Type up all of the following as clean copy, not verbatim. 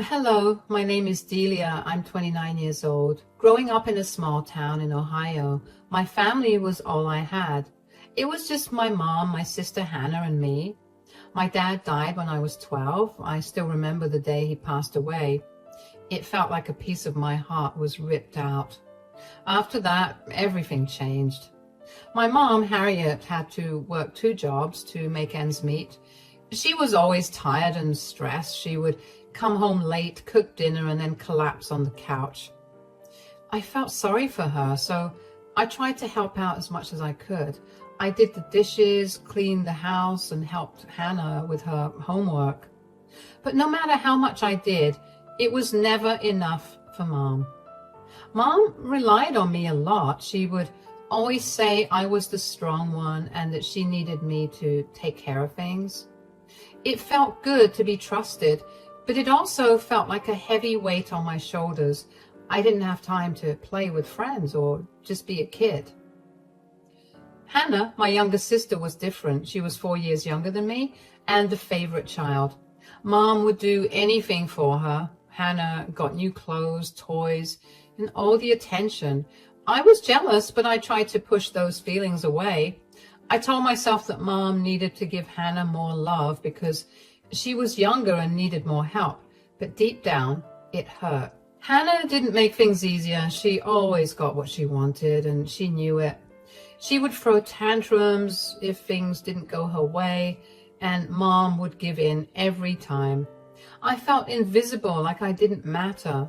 Hello, my name is Delia. I'm 29 years old. Growing up in a small town in Ohio, my family was all I had. It was just my mom, my sister Hannah, and me. My dad died when I was 12. I still remember the day he passed away. It felt like a piece of my heart was ripped out. After that, everything changed. My mom, Harriet, had to work 2 jobs to make ends meet. She was always tired and stressed. She would come home late, cook dinner, and then collapse on the couch. I felt sorry for her, so I tried to help out as much as I could. I did the dishes, cleaned the house, and helped Hannah with her homework. But no matter how much I did, it was never enough for Mom. Mom relied on me a lot. She would always say I was the strong one and that she needed me to take care of things. It felt good to be trusted, but it also felt like a heavy weight on my shoulders. I didn't have time to play with friends or just be a kid. Hannah, my younger sister, was different. She was 4 years younger than me and the favorite child. Mom would do anything for her. Hannah got new clothes, toys, and all the attention. I was jealous, but I tried to push those feelings away. I told myself that Mom needed to give Hannah more love because she was younger and needed more help, but deep down, it hurt. Hannah didn't make things easier. She always got what she wanted, and she knew it. She would throw tantrums if things didn't go her way, and Mom would give in every time. I felt invisible, like I didn't matter.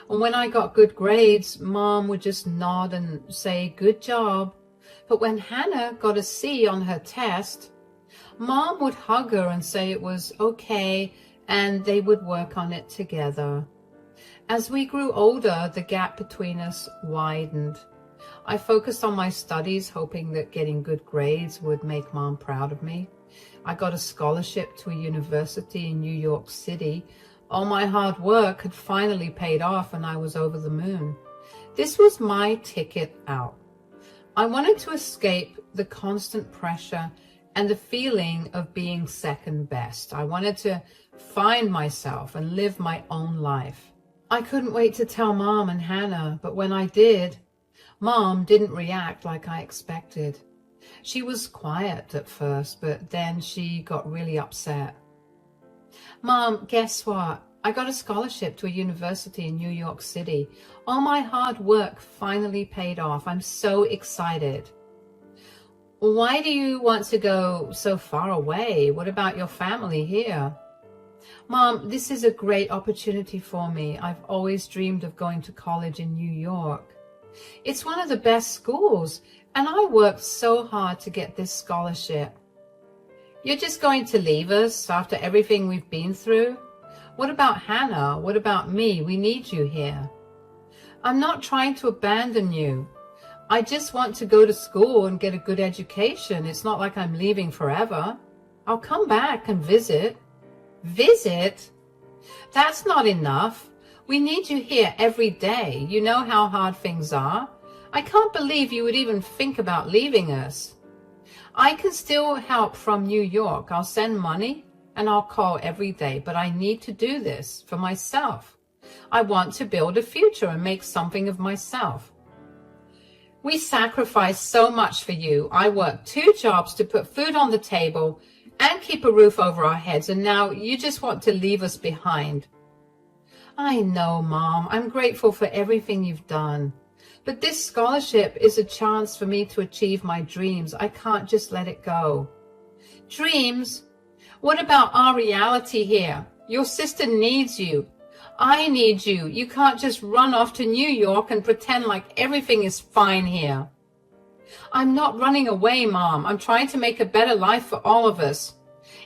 And when I got good grades, Mom would just nod and say, "Good job." But when Hannah got a C on her test, Mom would hug her and say it was okay, and they would work on it together. As we grew older, the gap between us widened. I focused on my studies, hoping that getting good grades would make Mom proud of me. I got a scholarship to a university in New York City. All my hard work had finally paid off, and I was over the moon. This was my ticket out. I wanted to escape the constant pressure and the feeling of being second best. I wanted to find myself and live my own life. I couldn't wait to tell Mom and Hannah, but when I did, Mom didn't react like I expected. She was quiet at first, but then she got really upset. "Mom, guess what? I got a scholarship to a university in New York City. All my hard work finally paid off. I'm so excited." "Why do you want to go so far away? What about your family here?" "Mom, this is a great opportunity for me. I've always dreamed of going to college in New York. It's one of the best schools, and I worked so hard to get this scholarship." "You're just going to leave us after everything we've been through? What about Hannah? What about me? We need you here." "I'm not trying to abandon you. I just want to go to school and get a good education. It's not like I'm leaving forever. I'll come back and visit." "Visit? That's not enough. We need you here every day. You know how hard things are. I can't believe you would even think about leaving us." "I can still help from New York. I'll send money and I'll call every day, but I need to do this for myself. I want to build a future and make something of myself. We sacrificed so much for you. I worked 2 jobs to put food on the table and keep a roof over our heads, and now you just want to leave us behind." "I know, Mom. I'm grateful for everything you've done. But this scholarship is a chance for me to achieve my dreams. I can't just let it go." "Dreams? What about our reality here? Your sister needs you. I need you. You can't just run off to New York and pretend like everything is fine here." "I'm not running away, Mom. I'm trying to make a better life for all of us.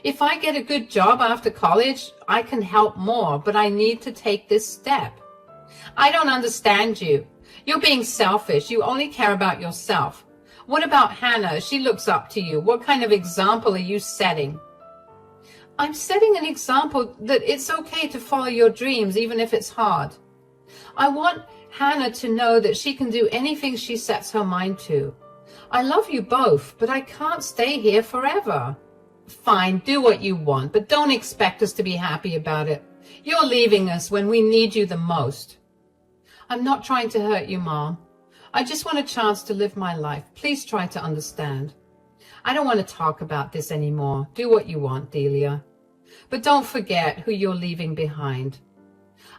If I get a good job after college, I can help more, but I need to take this step." "I don't understand you. You're being selfish. You only care about yourself. What about Hannah? She looks up to you. What kind of example are you setting?" "I'm setting an example that it's okay to follow your dreams, even if it's hard. I want Hannah to know that she can do anything she sets her mind to. I love you both, but I can't stay here forever." "Fine, do what you want, but don't expect us to be happy about it. You're leaving us when we need you the most. I'm not trying to hurt you, Mom. I just want a chance to live my life. Please try to understand. I don't want to talk about this anymore. Do what you want, Delia. But don't forget who you're leaving behind.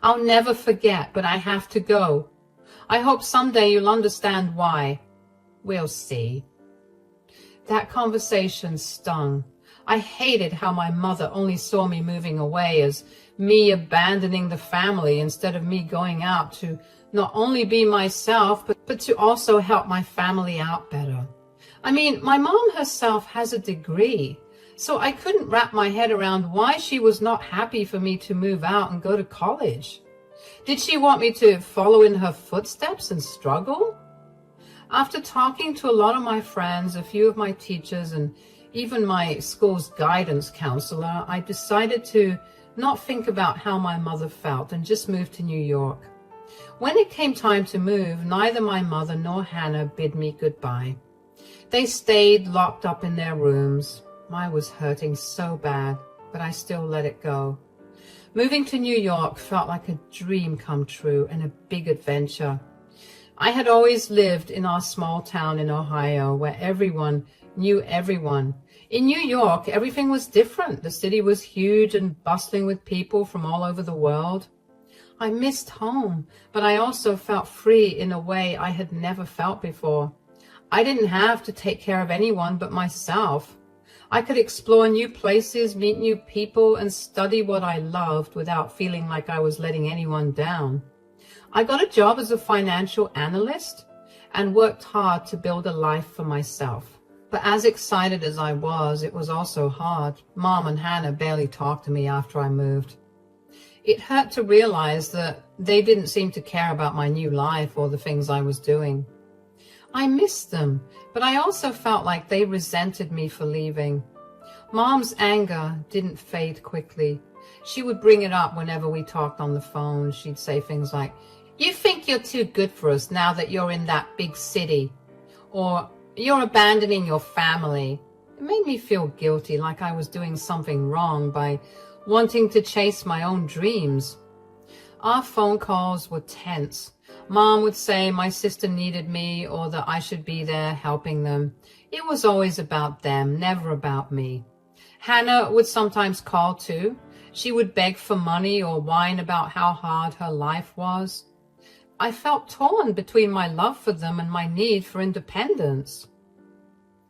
I'll never forget, but I have to go. I hope someday you'll understand why. We'll see. That conversation stung. I hated how my mother only saw me moving away as me abandoning the family instead of me going out to not only be myself, but to also help my family out better. I mean, my mom herself has a degree, so I couldn't wrap my head around why she was not happy for me to move out and go to college. Did she want me to follow in her footsteps and struggle? After talking to a lot of my friends, a few of my teachers, and even my school's guidance counselor, I decided to not think about how my mother felt and just move to New York. When it came time to move, neither my mother nor Hannah bid me goodbye. They stayed locked up in their rooms. I was hurting so bad, but I still let it go. Moving to New York felt like a dream come true and a big adventure. I had always lived in our small town in Ohio where everyone knew everyone. In New York, everything was different. The city was huge and bustling with people from all over the world. I missed home, but I also felt free in a way I had never felt before. I didn't have to take care of anyone but myself. I could explore new places, meet new people, and study what I loved without feeling like I was letting anyone down. I got a job as a financial analyst and worked hard to build a life for myself. But as excited as I was, it was also hard. Mom and Hannah barely talked to me after I moved. It hurt to realize that they didn't seem to care about my new life or the things I was doing. I missed them, but I also felt like they resented me for leaving. Mom's anger didn't fade quickly. She would bring it up whenever we talked on the phone. She'd say things like, "You think you're too good for us now that you're in that big city," or "You're abandoning your family." It made me feel guilty, like I was doing something wrong by wanting to chase my own dreams. Our phone calls were tense. Mom would say my sister needed me or that I should be there helping them. It was always about them, never about me. Hannah would sometimes call too. She would beg for money or whine about how hard her life was. I felt torn between my love for them and my need for independence.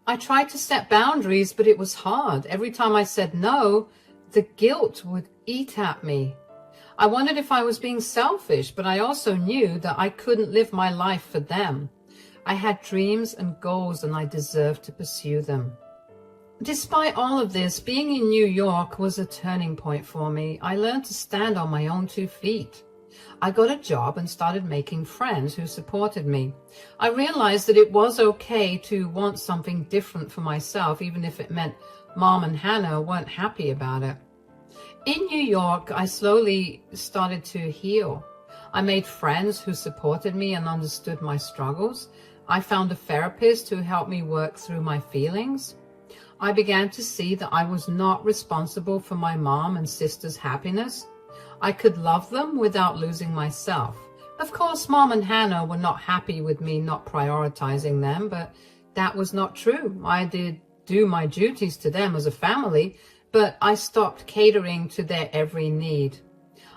I tried to set boundaries, but it was hard. Every time I said no, the guilt would eat at me. I wondered if I was being selfish, but I also knew that I couldn't live my life for them. I had dreams and goals, and I deserved to pursue them. Despite all of this, being in New York was a turning point for me. I learned to stand on my own 2 feet. I got a job and started making friends who supported me. I realized that it was okay to want something different for myself, even if it meant Mom and Hannah weren't happy about it. In New York, I slowly started to heal. I made friends who supported me and understood my struggles. I found a therapist who helped me work through my feelings. I began to see that I was not responsible for my mom and sister's happiness. I could love them without losing myself. Of course, Mom and Hannah were not happy with me not prioritizing them, but that was not true. I did do my duties to them as a family, but I stopped catering to their every need.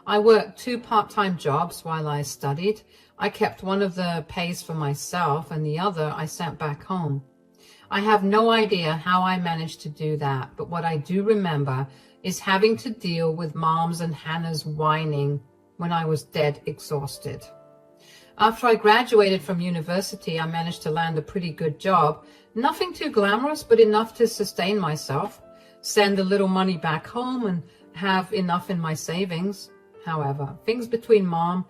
I worked 2 part-time jobs while I studied. I kept one of the pays for myself and the other I sent back home. I have no idea how I managed to do that, but what I do remember is having to deal with Mom's and Hannah's whining when I was dead exhausted. After I graduated from university, I managed to land a pretty good job. Nothing too glamorous, but enough to sustain myself, send a little money back home, and have enough in my savings. However, things between Mom,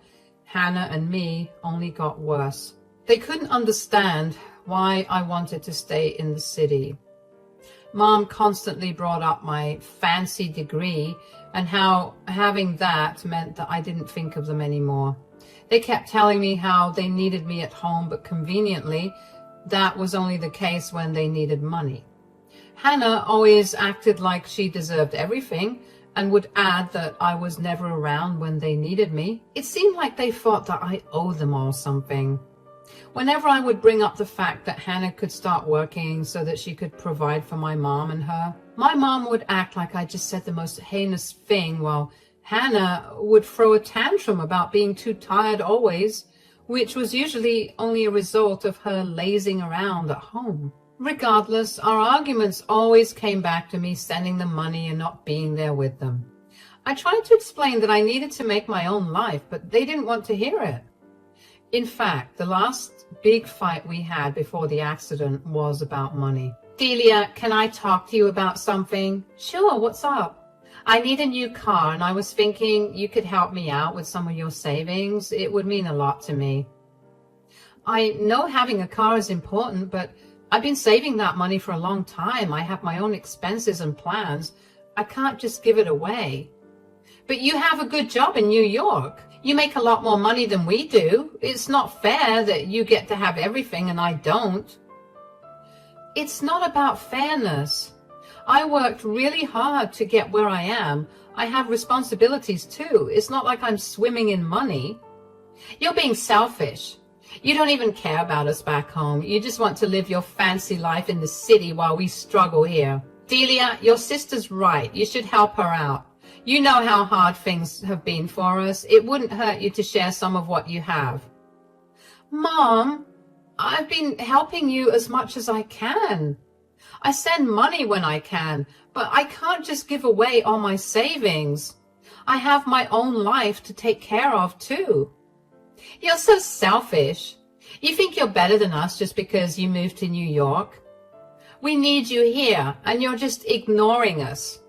Hannah, and me only got worse. They couldn't understand why I wanted to stay in the city. Mom constantly brought up my fancy degree and how having that meant that I didn't think of them anymore. They kept telling me how they needed me at home, but conveniently, that was only the case when they needed money. Hannah always acted like she deserved everything and would add that I was never around when they needed me. It seemed like they thought that I owed them all something. Whenever I would bring up the fact that Hannah could start working so that she could provide for my mom and her, my mom would act like I just said the most heinous thing, while Hannah would throw a tantrum about being too tired always, which was usually only a result of her lazing around at home. Regardless, our arguments always came back to me sending them money and not being there with them. I tried to explain that I needed to make my own life, but they didn't want to hear it. In fact, the last big fight we had before the accident was about money. Delia, can I talk to you about something? Sure, what's up? I need a new car, and I was thinking you could help me out with some of your savings. It would mean a lot to me. I know having a car is important, but I've been saving that money for a long time. I have my own expenses and plans. I can't just give it away. But you have a good job in New York. You make a lot more money than we do. It's not fair that you get to have everything and I don't. It's not about fairness. I worked really hard to get where I am. I have responsibilities too. It's not like I'm swimming in money. You're being selfish. You don't even care about us back home. You just want to live your fancy life in the city while we struggle here. Delia, your sister's right. You should help her out. You know how hard things have been for us. It wouldn't hurt you to share some of what you have. Mom, I've been helping you as much as I can. I send money when I can, but I can't just give away all my savings. I have my own life to take care of too. You're so selfish. You think you're better than us just because you moved to New York? We need you here, and you're just ignoring us.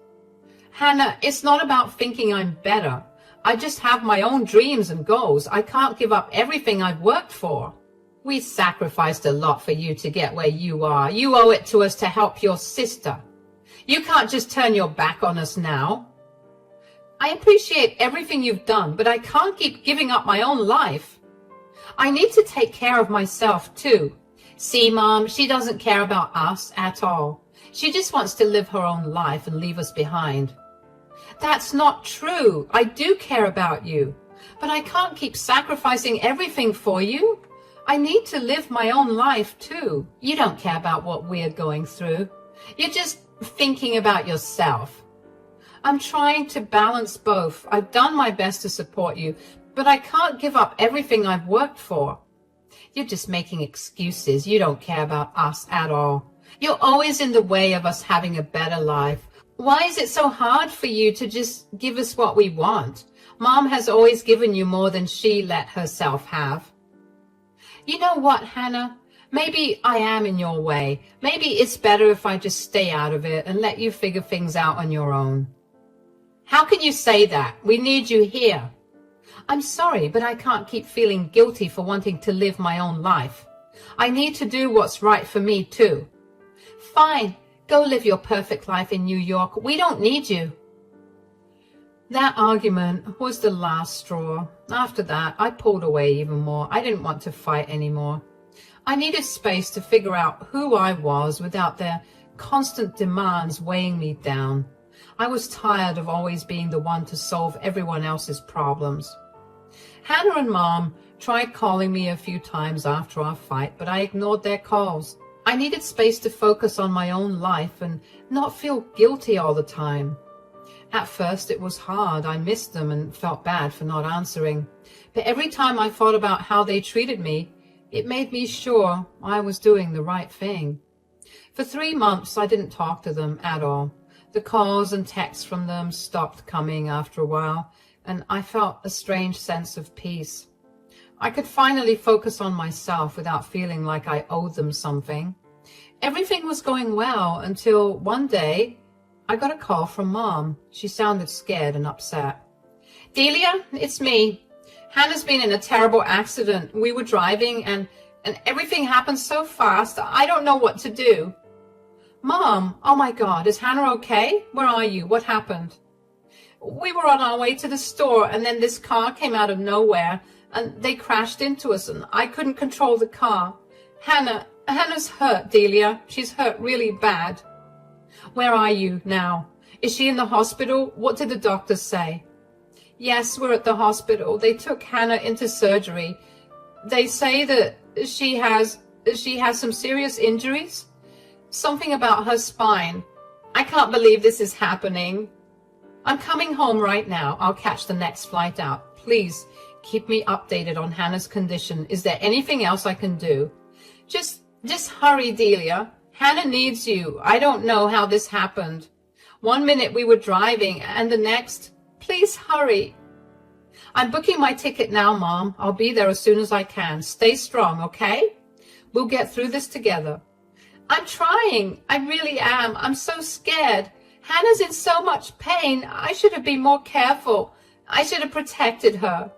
Hannah, it's not about thinking I'm better. I just have my own dreams and goals. I can't give up everything I've worked for. We sacrificed a lot for you to get where you are. You owe it to us to help your sister. You can't just turn your back on us now. I appreciate everything you've done, but I can't keep giving up my own life. I need to take care of myself too. See, Mom, she doesn't care about us at all. She just wants to live her own life and leave us behind. That's not true. I do care about you, but I can't keep sacrificing everything for you. I need to live my own life too. You don't care about what we're going through. You're just thinking about yourself. I'm trying to balance both. I've done my best to support you, but I can't give up everything I've worked for. You're just making excuses. You don't care about us at all. You're always in the way of us having a better life. Why is it so hard for you to just give us what we want? Mom has always given you more than she let herself have. You know what, Hannah? Maybe I am in your way. Maybe it's better if I just stay out of it and let you figure things out on your own. How can you say that? We need you here. I'm sorry, but I can't keep feeling guilty for wanting to live my own life. I need to do what's right for me too. Fine, go live your perfect life in New York. We don't need you. That argument was the last straw. After that, I pulled away even more. I didn't want to fight anymore. I needed space to figure out who I was without their constant demands weighing me down. I was tired of always being the one to solve everyone else's problems. Hannah and Mom tried calling me a few times after our fight, but I ignored their calls. I needed space to focus on my own life and not feel guilty all the time. At first it was hard. I missed them and felt bad for not answering. But every time I thought about how they treated me, it made me sure I was doing the right thing. For 3 months I didn't talk to them at all. The calls and texts from them stopped coming after a while, and I felt a strange sense of peace. I could finally focus on myself without feeling like I owed them something. Everything was going well until one day I got a call from Mom. She sounded scared and upset. Delia, it's me. Hannah's been in a terrible accident. We were driving and everything happened so fast. I don't know what to do. Mom, oh my God, is Hannah okay? Where are you? What happened? We were on our way to the store and then this car came out of nowhere and they crashed into us and I couldn't control the car. Hannah's hurt, Delia. She's hurt really bad. Where are you now? Is she in the hospital? What did the doctors say? Yes, we're at the hospital. They took Hannah into surgery. They say that she has some serious injuries. Something about her spine. I can't believe this is happening. I'm coming home right now. I'll catch the next flight out. Please keep me updated on Hannah's condition. Is there anything else I can do? Just hurry, Delia. Hannah needs you. I don't know how this happened. 1 minute we were driving and the next, please hurry. I'm booking my ticket now, Mom. I'll be there as soon as I can. Stay strong, okay? We'll get through this together. I'm trying. I really am. I'm so scared. Hannah's in so much pain. I should have been more careful. I should have protected her.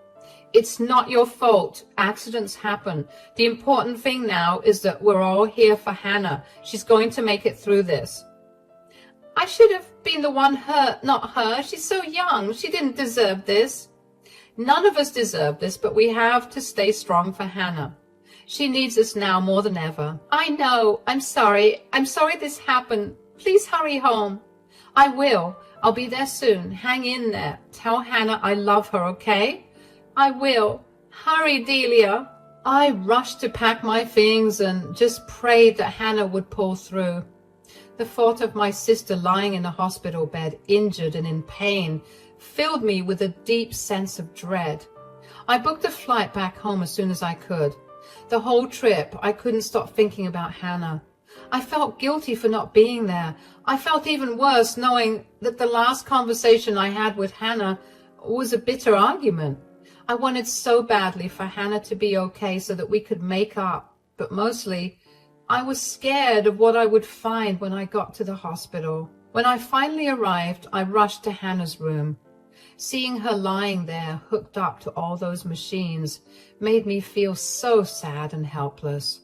It's not your fault. Accidents happen. The important thing now is that we're all here for Hannah. She's going to make it through this. I should have been the one hurt, not her. She's so young. She didn't deserve this. None of us deserve this, but we have to stay strong for Hannah. She needs us now more than ever. I know. I'm sorry. I'm sorry this happened. Please hurry home. I will. I'll be there soon. Hang in there. Tell Hannah I love her, okay? I will. Hurry, Delia. I rushed to pack my things and just prayed that Hannah would pull through. The thought of my sister lying in a hospital bed, injured and in pain, filled me with a deep sense of dread. I booked a flight back home as soon as I could. The whole trip, I couldn't stop thinking about Hannah. I felt guilty for not being there. I felt even worse knowing that the last conversation I had with Hannah was a bitter argument. I wanted so badly for Hannah to be okay so that we could make up, but mostly I was scared of what I would find when I got to the hospital. When I finally arrived, I rushed to Hannah's room. Seeing her lying there, hooked up to all those machines, made me feel so sad and helpless.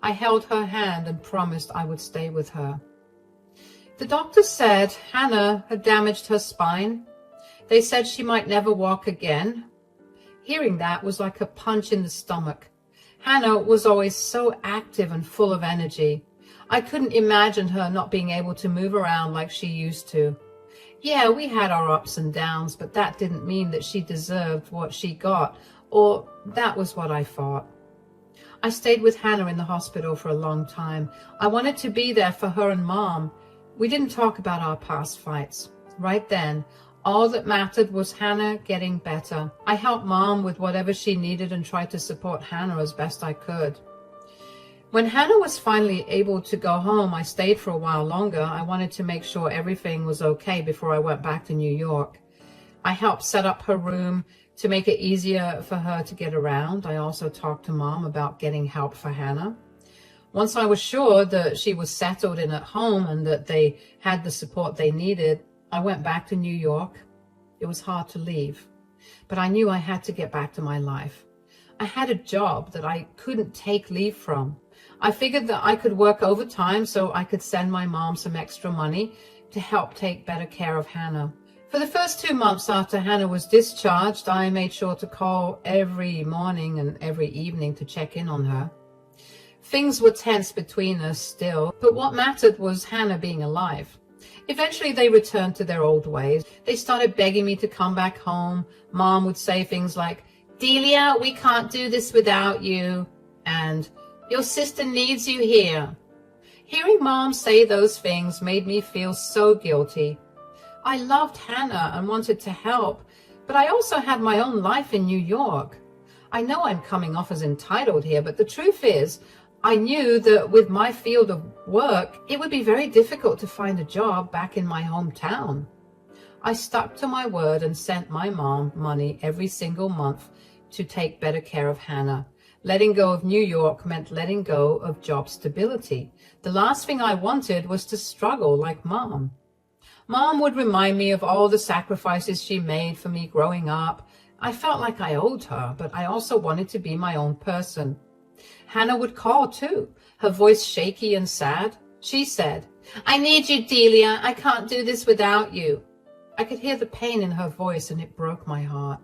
I held her hand and promised I would stay with her. The doctor said Hannah had damaged her spine. They said she might never walk again. Hearing that was like a punch in the stomach. Hannah was always so active and full of energy. I couldn't imagine her not being able to move around like she used to. Yeah, we had our ups and downs, but that didn't mean that she deserved what she got, or that was what I thought. I stayed with Hannah in the hospital for a long time. I wanted to be there for her and Mom. We didn't talk about our past fights. Right then, all that mattered was Hannah getting better. I helped Mom with whatever she needed and tried to support Hannah as best I could. When Hannah was finally able to go home, I stayed for a while longer. I wanted to make sure everything was okay before I went back to New York. I helped set up her room to make it easier for her to get around. I also talked to Mom about getting help for Hannah. Once I was sure that she was settled in at home and that they had the support they needed, I went back to New York. It was hard to leave, but I knew I had to get back to my life. I had a job that I couldn't take leave from. I figured that I could work overtime so I could send my mom some extra money to help take better care of Hannah. For the first 2 months after Hannah was discharged, I made sure to call every morning and every evening to check in on her. Things were tense between us still, but what mattered was Hannah being alive. Eventually they returned to their old ways. They started begging me to come back home. Mom would say things like, "Delia, we can't do this without you," and "Your sister needs you here." Hearing Mom say those things made me feel so guilty. I loved Hannah and wanted to help, but I also had my own life in New York. I know I'm coming off as entitled here, but the truth is, I knew that with my field of work, it would be very difficult to find a job back in my hometown. I stuck to my word and sent my mom money every single month to take better care of Hannah. Letting go of New York meant letting go of job stability. The last thing I wanted was to struggle like Mom. Mom would remind me of all the sacrifices she made for me growing up. I felt like I owed her, but I also wanted to be my own person. Hannah would call too, her voice shaky and sad. She said, "I need you, Delia. I can't do this without you." I could hear the pain in her voice and it broke my heart.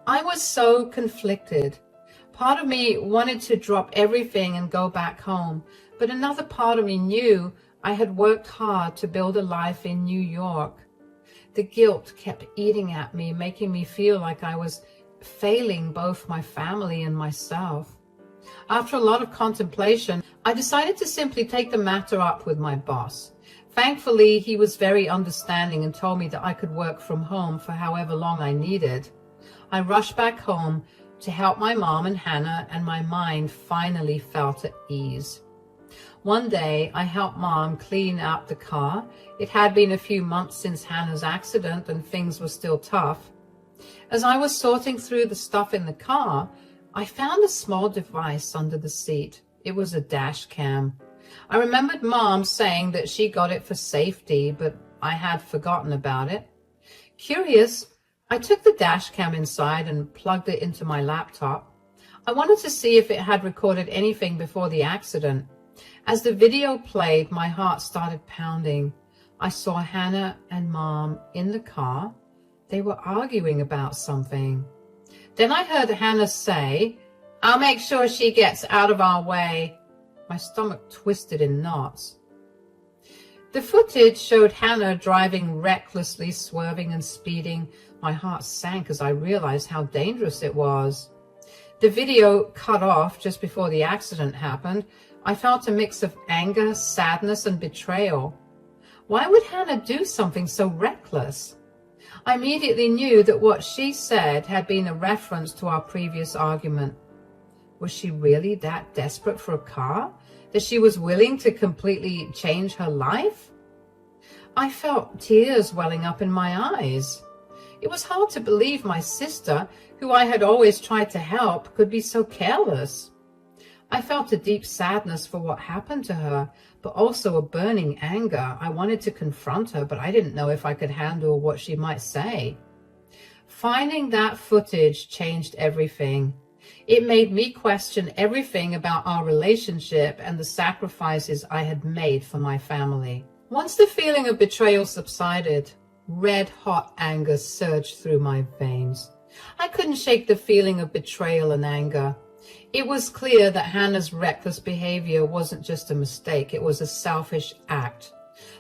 I was so conflicted. Part of me wanted to drop everything and go back home, but another part of me knew I had worked hard to build a life in New York. The guilt kept eating at me, making me feel like I was failing both my family and myself. After a lot of contemplation, I decided to simply take the matter up with my boss. Thankfully, he was very understanding and told me that I could work from home for however long I needed. I rushed back home to help my mom and Hannah, and my mind finally felt at ease. One day, I helped Mom clean out the car. It had been a few months since Hannah's accident and things were still tough. As I was sorting through the stuff in the car, I found a small device under the seat. It was a dash cam. I remembered Mom saying that she got it for safety, but I had forgotten about it. Curious, I took the dash cam inside and plugged it into my laptop. I wanted to see if it had recorded anything before the accident. As the video played, my heart started pounding. I saw Hannah and Mom in the car. They were arguing about something. Then I heard Hannah say, "I'll make sure she gets out of our way." My stomach twisted in knots. The footage showed Hannah driving recklessly, swerving and speeding. My heart sank as I realized how dangerous it was. The video cut off just before the accident happened. I felt a mix of anger, sadness, and betrayal. Why would Hannah do something so reckless? I immediately knew that what she said had been a reference to our previous argument. Was she really that desperate for a car, that she was willing to completely change her life? I felt tears welling up in my eyes. It was hard to believe my sister, who I had always tried to help, could be so careless. I felt a deep sadness for what happened to her, but also a burning anger. I wanted to confront her, but I didn't know if I could handle what she might say. Finding that footage changed everything. It made me question everything about our relationship and the sacrifices I had made for my family. Once the feeling of betrayal subsided, red-hot anger surged through my veins. I couldn't shake the feeling of betrayal and anger. It was clear that Hannah's reckless behavior wasn't just a mistake. It was a selfish act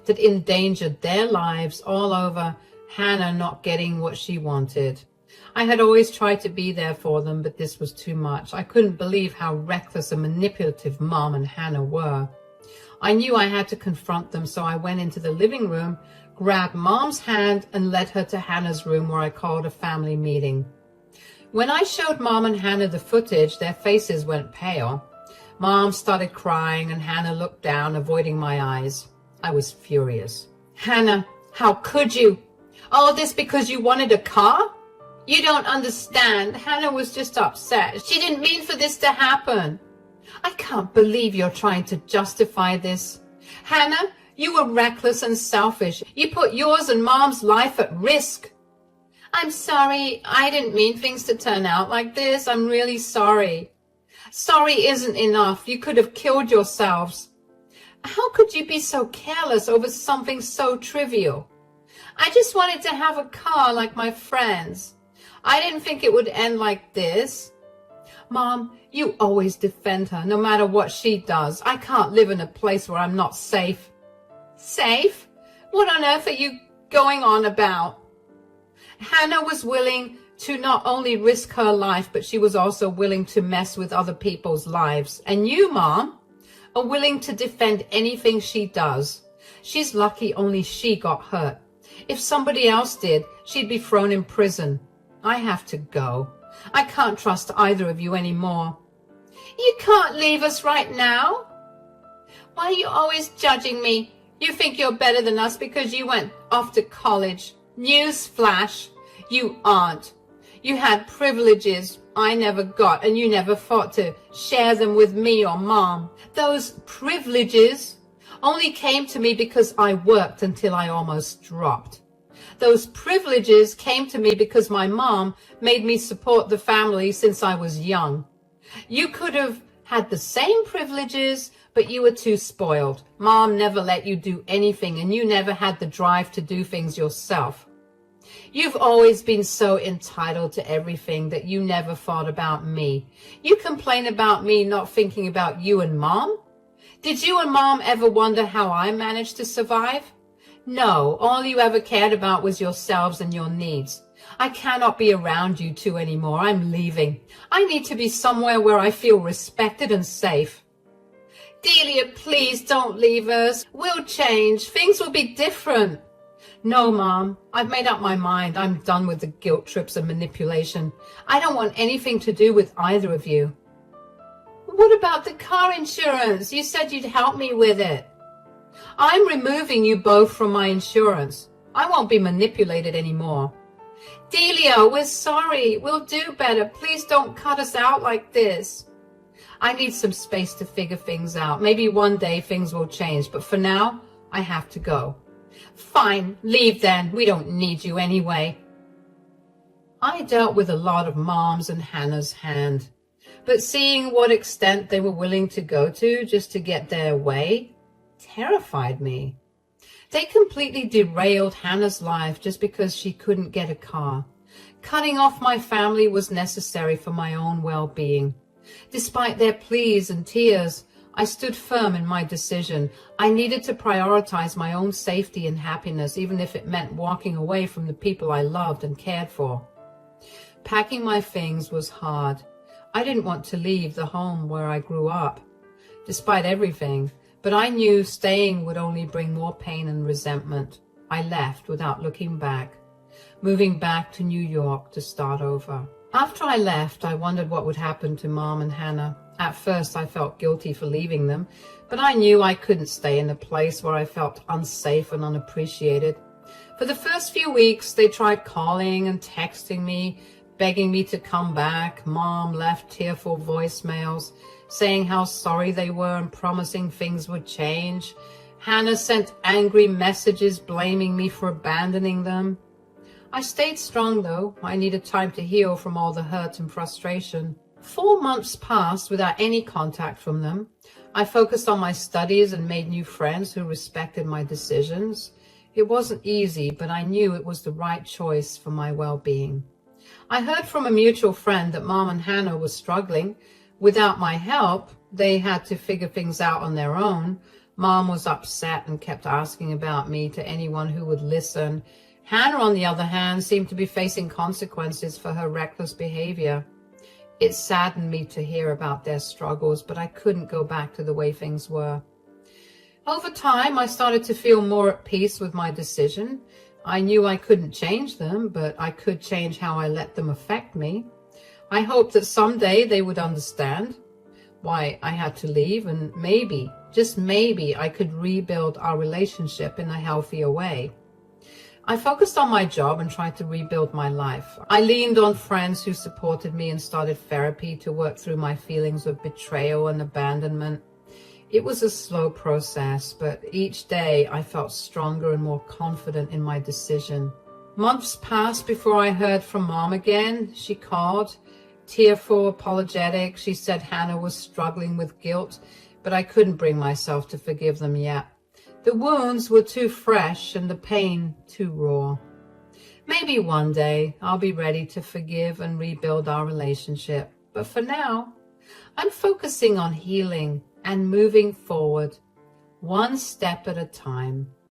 that endangered their lives, all over Hannah not getting what she wanted. I had always tried to be there for them, but this was too much. I couldn't believe how reckless and manipulative Mom and Hannah were. I knew I had to confront them, so I went into the living room, grabbed Mom's hand, and led her to Hannah's room, where I called a family meeting. When I showed Mom and Hannah the footage, their faces went pale. Mom started crying, and Hannah looked down, avoiding my eyes. I was furious. "Hannah, how could you? All this because you wanted a car? You don't understand. Hannah was just upset. She didn't mean for this to happen. I can't believe you're trying to justify this. Hannah, you were reckless and selfish. You put yours and Mom's life at risk." "I'm sorry. I didn't mean things to turn out like this. I'm really sorry." "Sorry isn't enough. You could have killed yourselves." "How could you be so careless over something so trivial?" "I just wanted to have a car like my friends. I didn't think it would end like this." "Mom, you always defend her, no matter what she does. I can't live in a place where I'm not safe." "Safe? What on earth are you going on about?" Hannah was willing to not only risk her life, but she was also willing to mess with other people's lives. And you, Mom, are willing to defend anything she does. She's lucky only she got hurt. If somebody else did, she'd be thrown in prison. I have to go. I can't trust either of you anymore." "You can't leave us right now." "Why are you always judging me? You think you're better than us because you went off to college. Newsflash, you aren't. You had privileges I never got, and you never thought to share them with me or Mom. Those privileges only came to me because I worked until I almost dropped. Those privileges came to me because my mom made me support the family since I was young. You could have had the same privileges, but you were too spoiled. Mom never let you do anything, and you never had the drive to do things yourself. You've always been so entitled to everything that you never thought about me. You complain about me not thinking about you and Mom? Did you and Mom ever wonder how I managed to survive? No, all you ever cared about was yourselves and your needs. I cannot be around you two anymore. I'm leaving. I need to be somewhere where I feel respected and safe. Delia, please don't leave us. We'll change. Things will be different. No, Mom. I've made up my mind. I'm done with the guilt trips and manipulation. I don't want anything to do with either of you. What about the car insurance? You said you'd help me with it. I'm removing you both from my insurance. I won't be manipulated anymore. Delia, we're sorry. We'll do better. Please don't cut us out like this. I need some space to figure things out. Maybe one day things will change, but for now, I have to go. Fine, leave then. We don't need you anyway. I dealt with a lot of Mom's and Hannah's hand, but seeing what extent they were willing to go to just to get their way terrified me. They completely derailed Hannah's life just because she couldn't get a car. Cutting off my family was necessary for my own well-being. Despite their pleas and tears, I stood firm in my decision. I needed to prioritize my own safety and happiness, even if it meant walking away from the people I loved and cared for. Packing my things was hard. I didn't want to leave the home where I grew up, despite everything, but I knew staying would only bring more pain and resentment. I left without looking back, moving back to New York to start over. After I left, I wondered what would happen to Mom and Hannah. At first, I felt guilty for leaving them, but I knew I couldn't stay in a place where I felt unsafe and unappreciated. For the first few weeks, they tried calling and texting me, begging me to come back. Mom left tearful voicemails, saying how sorry they were and promising things would change. Hannah sent angry messages blaming me for abandoning them. I stayed strong, though. I needed time to heal from all the hurt and frustration. 4 months passed without any contact from them. I focused on my studies and made new friends who respected my decisions. It wasn't easy, but I knew it was the right choice for my well-being. I heard from a mutual friend that Mom and Hannah were struggling. Without my help, they had to figure things out on their own. Mom was upset and kept asking about me to anyone who would listen. Hannah, on the other hand, seemed to be facing consequences for her reckless behavior. It saddened me to hear about their struggles, but I couldn't go back to the way things were. Over time, I started to feel more at peace with my decision. I knew I couldn't change them, but I could change how I let them affect me. I hoped that someday they would understand why I had to leave, and maybe, just maybe, I could rebuild our relationship in a healthier way. I focused on my job and tried to rebuild my life. I leaned on friends who supported me and started therapy to work through my feelings of betrayal and abandonment. It was a slow process, but each day I felt stronger and more confident in my decision. Months passed before I heard from Mom again. She called, tearful, apologetic. She said Hannah was struggling with guilt, but I couldn't bring myself to forgive them yet. The wounds were too fresh and the pain too raw. Maybe one day I'll be ready to forgive and rebuild our relationship. But for now, I'm focusing on healing and moving forward, one step at a time.